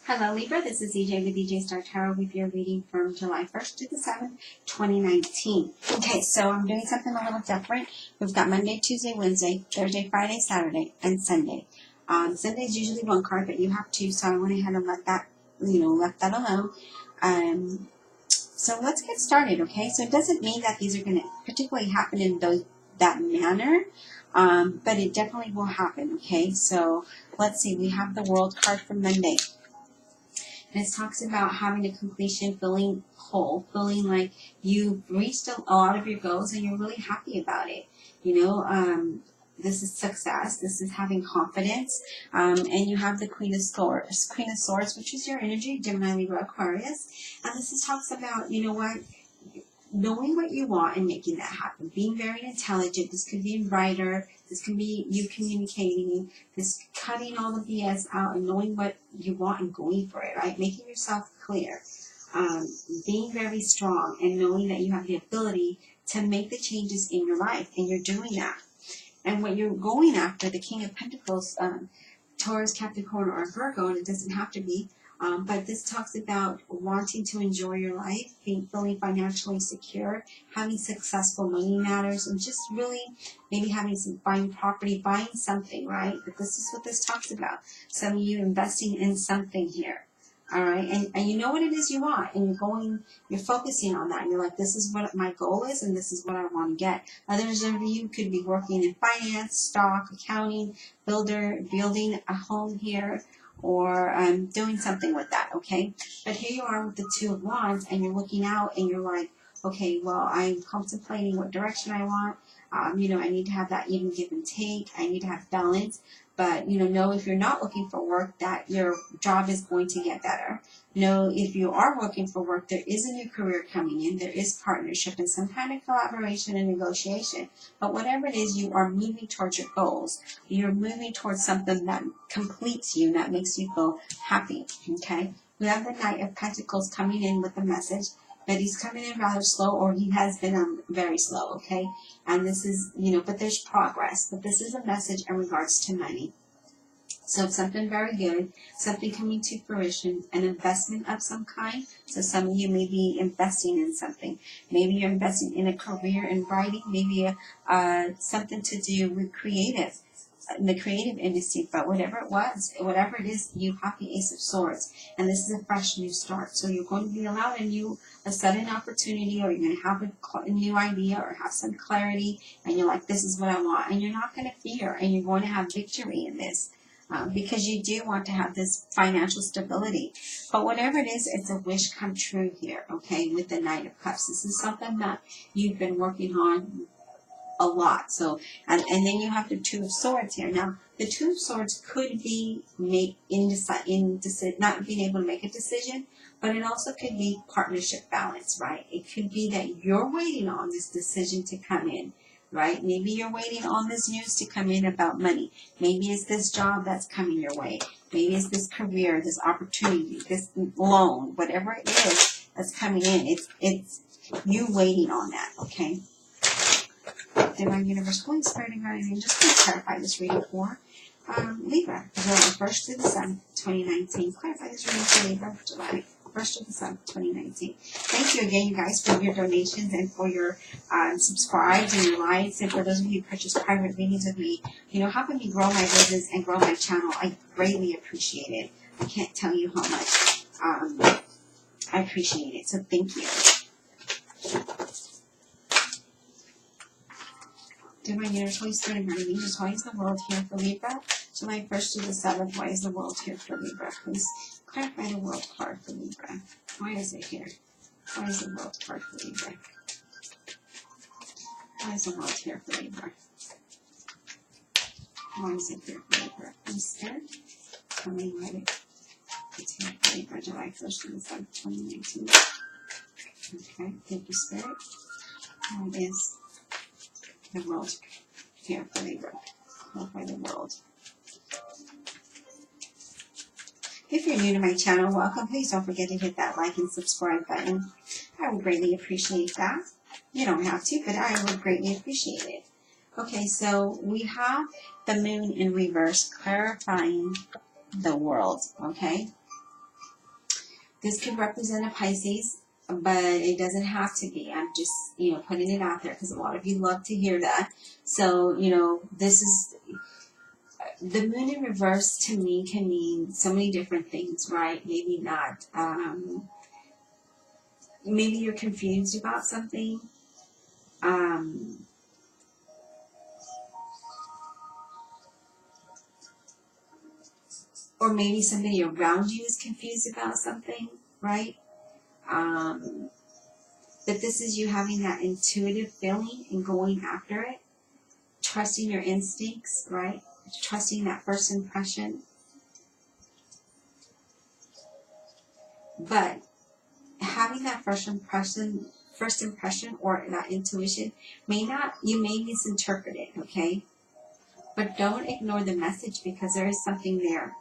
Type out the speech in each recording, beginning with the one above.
Hello Libra, this is EJ with EJ Star Tarot with your reading from July 1st to the 7th, 2019. Okay, so I'm doing something a little different. We've got Monday, Tuesday, Wednesday, Thursday, Friday, Saturday, and Sunday. Sunday is usually one card, but you have two, so I went ahead and left that alone. So let's get started, okay? So it doesn't mean that these are going to particularly happen in that manner, but it definitely will happen, okay? So let's see, we have the World card for Monday. And it talks about having a completion, feeling whole, feeling like you've reached a lot of your goals and you're really happy about it. This is success. This is having confidence. And you have the Queen of Swords, which is your energy, Gemini, Libra, Aquarius. And this talks about, knowing what you want and making that happen. Being very intelligent. This could be a writer. This can be you communicating. This cutting all the BS out and knowing what you want and going for it, right? Making yourself clear. Being very strong and knowing that you have the ability to make the changes in your life. And you're doing that. And what you're going after, the King of Pentacles, Taurus, Capricorn, or Virgo, and it doesn't have to be, but this talks about wanting to enjoy your life, feeling financially secure, having successful money matters, and just really maybe buying property, buying something, right? But this is what this talks about. Some of you investing in something here, all right? And you know what it is you want, and you're focusing on that. And you're like, this is what my goal is, and this is what I want to get. Others of you could be working in finance, stock, accounting, building a home here, or doing something with that, okay? But here you are with the Two of Wands, and you're looking out, and you're like, okay, well, I'm contemplating what direction I want. I need to have that even give and take. I need to have balance. But, know if you're not looking for work, that your job is going to get better. Know if you are looking for work, there is a new career coming in. There is partnership and some kind of collaboration and negotiation. But whatever it is, you are moving towards your goals. You're moving towards something that completes you, that makes you feel happy, okay? We have the Knight of Pentacles coming in with a message, but he's coming in rather slow, or he has been very slow, okay? And this is, but there's progress. But this is a message in regards to money. So something very good, something coming to fruition, an investment of some kind. So some of you may be investing in something. Maybe you're investing in a career in writing, maybe something to do with in the creative industry, but whatever it is, you have the Ace of Swords, and this is a fresh new start. So you're going to be allowed a sudden opportunity, or you're going to have a new idea, or have some clarity, and you're like, this is what I want, and you're not going to fear, and you're going to have victory in this. Because you do want to have this financial stability. But whatever it is, it's a wish come true here, okay, with the Knight of Cups. This is something that you've been working on a lot. So, and then you have the Two of Swords here. Now, the Two of Swords could be not being able to make a decision, but it also could be partnership balance, right? It could be that you're waiting on this decision to come in, right? Maybe you're waiting on this news to come in about money. Maybe it's this job that's coming your way. Maybe it's this career, this opportunity, this loan, whatever it is that's coming in. It's you waiting on that, okay? Divine Universe, Holy Spirit, and Guardian Angels, please clarify this reading for Libra, July 1st to the 7th, 2019. Clarify this reading for Libra, July 1st to the 7th, 2019. Thank you again, you guys, for your donations and for your subscribes and your likes, and for those of you who purchase private readings with me, helping me grow my business and grow my channel. I greatly appreciate it. I can't tell you how much I appreciate it, so thank you. Divine Universe, Holy Spirit, and Guardian Angels, why is the world here for Libra? July 1st to the 7th, why is the world here for Libra? Please clarify the world card for Libra. Why is it here? Why is the world card for Libra? Why is the world here for Libra? Why is it here for Libra? Please, Spirit, tell me why it's here for Libra, July 1st to the 7th, 2019. Okay, thank you, Spirit. Why is the world here for Libra? Clarify the world. If you're new to my channel, welcome. Please don't forget to hit that like and subscribe button. I would greatly appreciate that. You don't have to, but I would greatly appreciate it. Okay, so we have the moon in reverse, clarifying the world, okay? This could represent a Pisces, but it doesn't have to be. I'm just, putting it out there because a lot of you love to hear that. So, this is, the moon in reverse to me can mean so many different things, right? Maybe not. Maybe you're confused about something. Or maybe somebody around you is confused about something, right? But this is you having that intuitive feeling and going after it, trusting your instincts, right? Trusting that first impression. But having that first impression or that intuition you may misinterpret it, okay? But don't ignore the message because there is something there.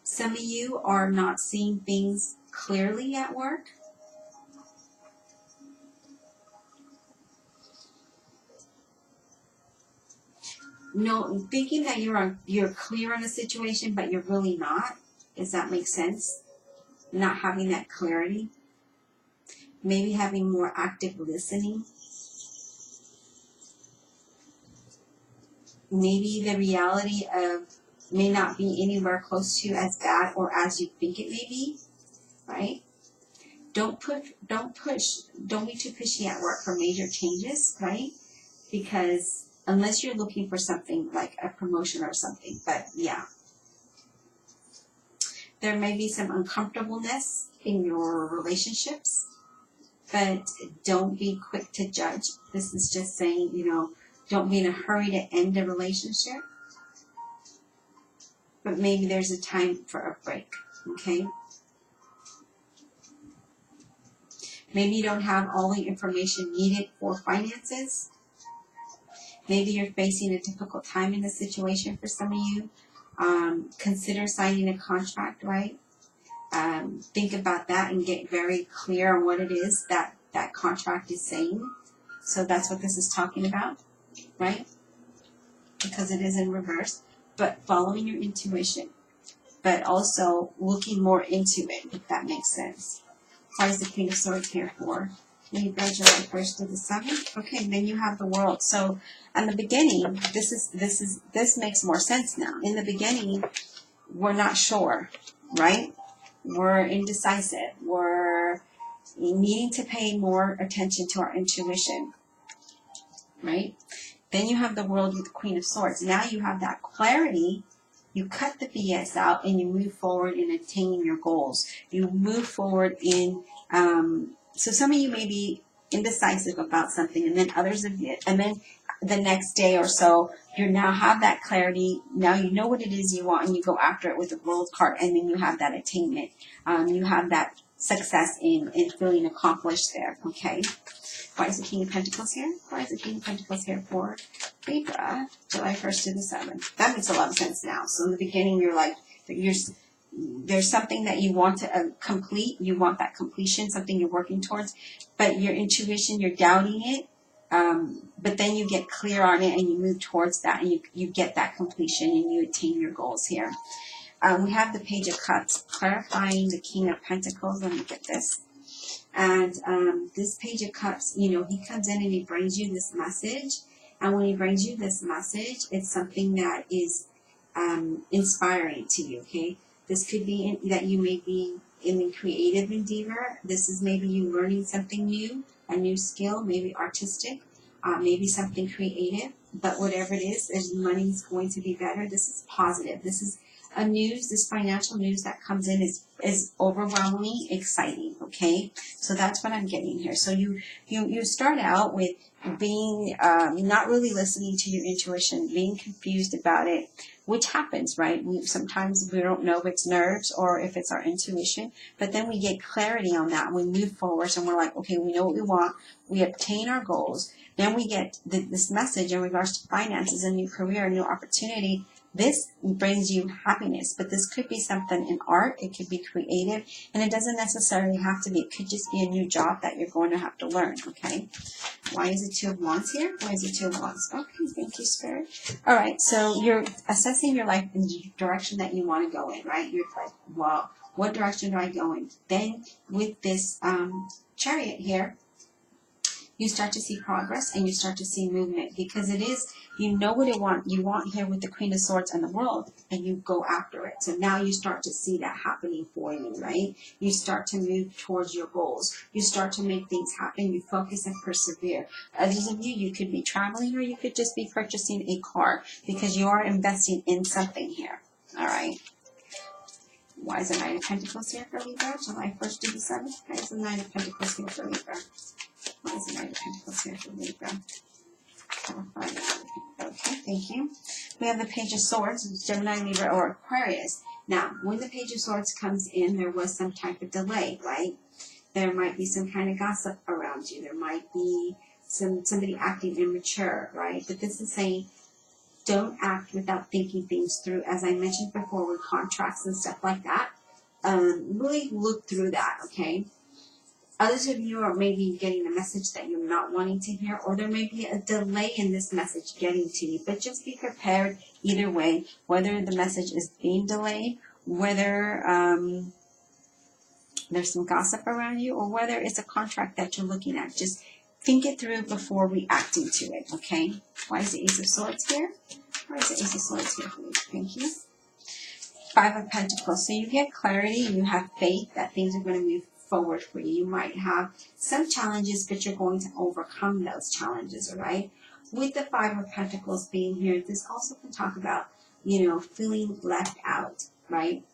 Some of you are not seeing things clearly at work. No, thinking that you're clear on a situation, but you're really not. Does that make sense? Not having that clarity. Maybe having more active listening. Maybe the reality may not be anywhere close to as bad or as you think it may be, right? Don't be too pushy at work for major changes, right? Because unless you're looking for something like a promotion or something, but yeah. There may be some uncomfortableness in your relationships, but don't be quick to judge. This is just saying, don't be in a hurry to end a relationship. But maybe there's a time for a break, okay? Maybe you don't have all the information needed for finances. Maybe you're facing a difficult time in the situation for some of you. Consider signing a contract, right? Think about that and get very clear on what it is that contract is saying. So that's what this is talking about, right? Because it is in reverse. But following your intuition, but also looking more into it, if that makes sense. What is the King of Swords here for? Libra, July 1st to the 7th. Okay, and then you have the World. So, in the beginning, this makes more sense now. In the beginning, we're not sure, right? We're indecisive. We're needing to pay more attention to our intuition, right? Then you have the World with the Queen of Swords. Now you have that clarity. You cut the BS out and you move forward in attaining your goals. You move forward in, so some of you may be indecisive about something, and then others of you, and then the next day or so, you now have that clarity. Now you know what it is you want and you go after it with the World card, and then you have that attainment. You have that success in feeling accomplished there, okay? Why is the King of Pentacles here? Why is the King of Pentacles here for Libra, July 1st to the 7th? That makes a lot of sense now. So in the beginning, you're like, there's something that you want to complete. You want that completion, something you're working towards. But your intuition, you're doubting it. But then you get clear on it and you move towards that and you get that completion and you attain your goals here. We have the Page of Cups, clarifying the King of Pentacles. Let me get this. And this Page of Cups, he comes in and he brings you this message. And when he brings you this message, it's something that is inspiring to you, okay? This could be that you may be in the creative endeavor. This is maybe you learning something new, a new skill, maybe artistic, maybe something creative. But whatever it is, money's going to be better. This is positive. This is this financial news that comes in is overwhelmingly exciting, okay? So that's what I'm getting here. So you start out with being not really listening to your intuition, being confused about it, which happens, right? Sometimes we don't know if it's nerves or if it's our intuition, but then we get clarity on that and we move forward and we're like, okay, we know what we want, we obtain our goals, then we get this message in regards to finances, a new career, a new opportunity. This brings you happiness, but this could be something in art. It could be creative, and it doesn't necessarily have to be. It could just be a new job that you're going to have to learn, okay? Why is it Two of Wands here? Why is it Two of Wands? Okay, thank you, Spirit. All right, so you're assessing your life in the direction that you want to go in, right? You're like, well, what direction do I go in? Then with this Chariot here, you start to see progress and you start to see movement, because it is, you know what you want here with the Queen of Swords and the World, and you go after it. So now you start to see that happening for you, right? You start to move towards your goals. You start to make things happen. You focus and persevere. Others of you could be traveling, or you could just be purchasing a car, because you are investing in something here. All right. Why is the Knight of Pentacles here for Libra? July 1st to the 7th. Why is the Knight of Pentacles here for Libra? Why is the Knight of Pentacles here for Libra? Okay, thank you. We have the Page of Swords, Gemini, Libra, or Aquarius. Now, when the Page of Swords comes in, there was some type of delay, right? There might be some kind of gossip around you. There might be somebody acting immature, right? But this is saying, don't act without thinking things through. As I mentioned before with contracts and stuff like that, really look through that, okay? Others of you are maybe getting a message that you're not wanting to hear, or there may be a delay in this message getting to you. But just be prepared either way, whether the message is being delayed, whether there's some gossip around you, or whether it's a contract that you're looking at. Just think it through before reacting to it, okay? Why is the Ace of Swords here? Why is the Ace of Swords here for you? Thank you. Five of Pentacles. So you get clarity, you have faith that things are going to move forward for you. You might have some challenges, but you're going to overcome those challenges, all right? With the Five of Pentacles being here, this also can talk about, feeling left out, right?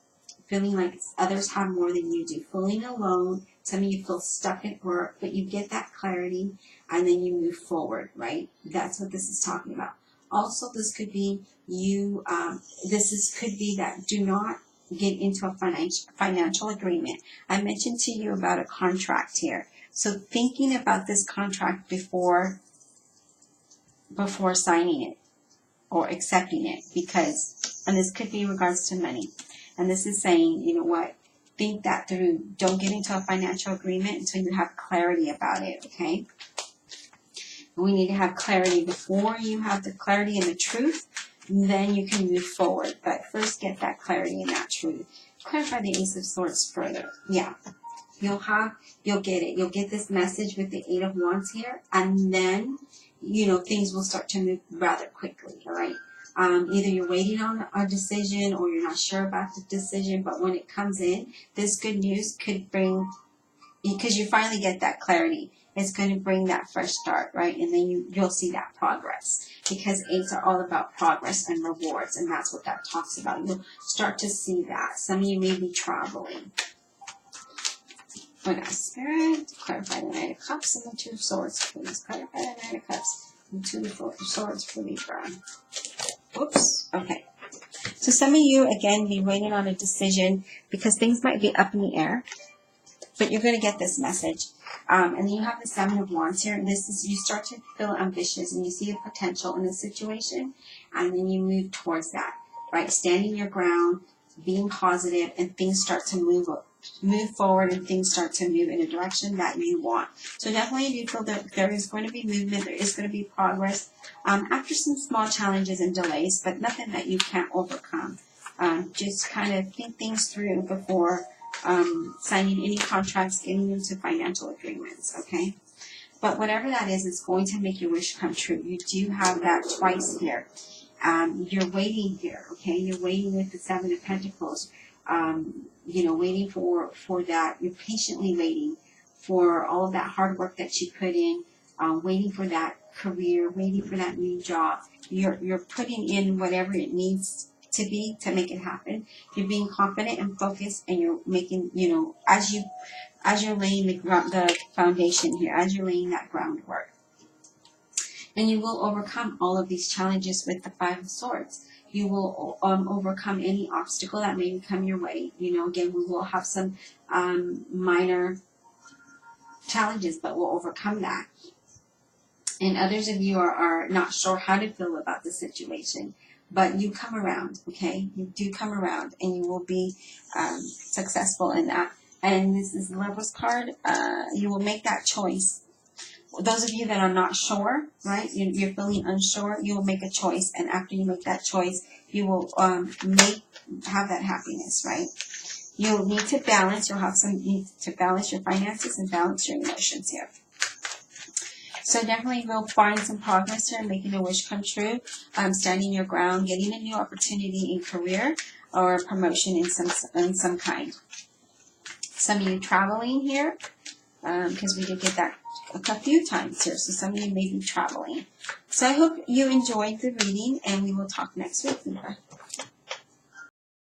Feeling like others have more than you do. Feeling alone. Some of you feel stuck at work, but you get that clarity and then you move forward, right? That's what this is talking about. Also, this could be you, could be that do not get into a financial agreement. I mentioned to you about a contract here. So thinking about this contract before signing it or accepting it, and this could be in regards to money. And this is saying, you know what, think that through. Don't get into a financial agreement until you have clarity about it, okay? We need to have clarity. Before you have the clarity and the truth, then you can move forward. But first get that clarity and that truth. Clarify the Ace of Swords further. Yeah. You'll get it. You'll get this message with the Eight of Wands here. And then, things will start to move rather quickly, all right? Either you're waiting on a decision or you're not sure about the decision. But when it comes in, this good news could bring, because you finally get that clarity, it's going to bring that fresh start, right? And then you'll see that progress, because eights are all about progress and rewards, and that's what that talks about. You'll start to see that. Some of you may be traveling. Okay, Spirit, clarify the Knight of Cups and the Two of Swords, please. Clarify the Knight of Cups and Two of Swords for Libra. Oops. Okay. So some of you, again, be waiting on a decision because things might be up in the air, but you're going to get this message. And then you have the Seven of Wands here. And this is, you start to feel ambitious and you see a potential in a situation, and then you move towards that, right? Standing your ground, being positive, and things start to move forward, and things start to move in a direction that you want. So definitely you feel that there is going to be movement, there is going to be progress after some small challenges and delays, but nothing that you can't overcome. Just kind of think things through before signing any contracts, getting into financial agreements, okay? But whatever that is, it's going to make your wish come true. You do have that twice here. You're waiting here, okay? You're waiting with the Seven of Pentacles. Waiting for that. You're patiently waiting for all of that hard work that you put in, waiting for that career, waiting for that new job. You're putting in whatever it needs to be to make it happen. You're being confident and focused, and you're making, as you're laying the foundation here, as you're laying that groundwork. And you will overcome all of these challenges with the Five of Swords. You will overcome any obstacle that may come your way. Again, we will have some minor challenges, but we'll overcome that. And others of you are not sure how to feel about the situation. but you come around, okay? You do come around, and you will be successful in that. And this is the Lover's card. You will make that choice. Those of you that are not sure, right? You're feeling unsure. You will make a choice, and after you make that choice, you will have that happiness, right? You'll need to balance. You'll have some need to balance your finances and balance your emotions here. So definitely we'll find some progress here, making a wish come true, standing your ground, getting a new opportunity in career or a promotion in some kind. Some of you traveling here, because we did get that a few times here. So some of you may be traveling. So I hope you enjoyed the reading, and we will talk next week.